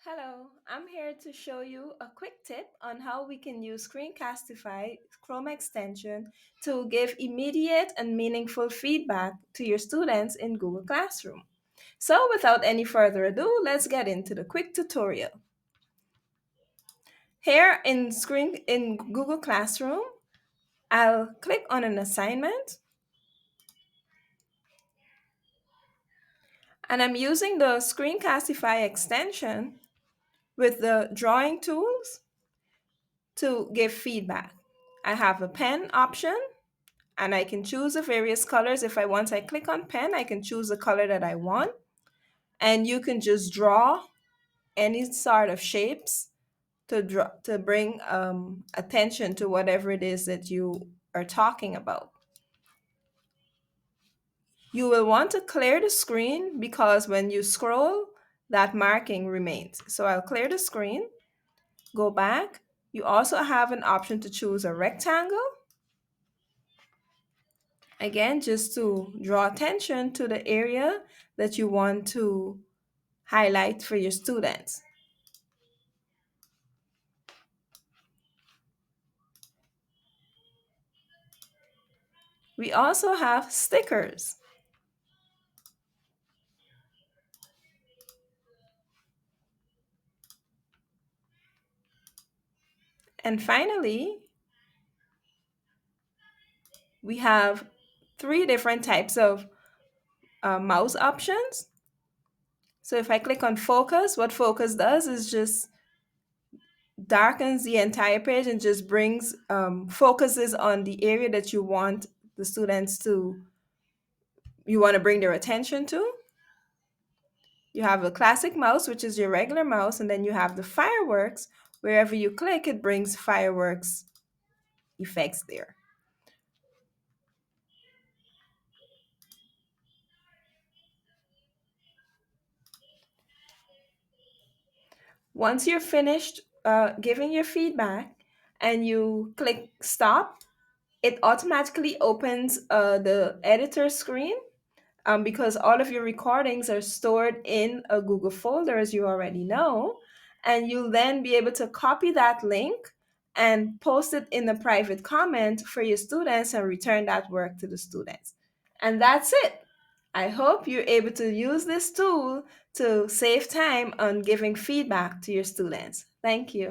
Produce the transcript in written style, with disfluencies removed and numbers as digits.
Hello, I'm here to show you a quick tip on how we can use Screencastify Chrome extension to give immediate and meaningful feedback to your students in Google Classroom. So without any further ado, let's get into the quick tutorial. Here in Google Classroom, I'll click on an assignment and I'm using the Screencastify extension with the drawing tools to give feedback. I have a pen option and I can choose the various colors. If I once I click on pen, I can choose the color that I want. And you can just draw any sort of shapes to bring attention to whatever it is that you are talking about. You will want to clear the screen because when you scroll, that marking remains. So I'll clear the screen, go back. You also have an option to choose a rectangle. Again, just to draw attention to the area that you want to highlight for your students. We also have stickers. And finally, we have three different types of mouse options. So if I click on focus, what focus does is just darkens the entire page and just brings focuses on the area that you want the students to, you want to bring their attention to. You have a classic mouse, which is your regular mouse, and then you have the fireworks. Wherever you click, it brings fireworks effects there. Once you're finished giving your feedback and you click stop, it automatically opens the editor screen because all of your recordings are stored in a Google folder, as you already know. And you'll then be able to copy that link and post it in a private comment for your students and return that work to the students. And that's it. I hope you're able to use this tool to save time on giving feedback to your students. Thank you.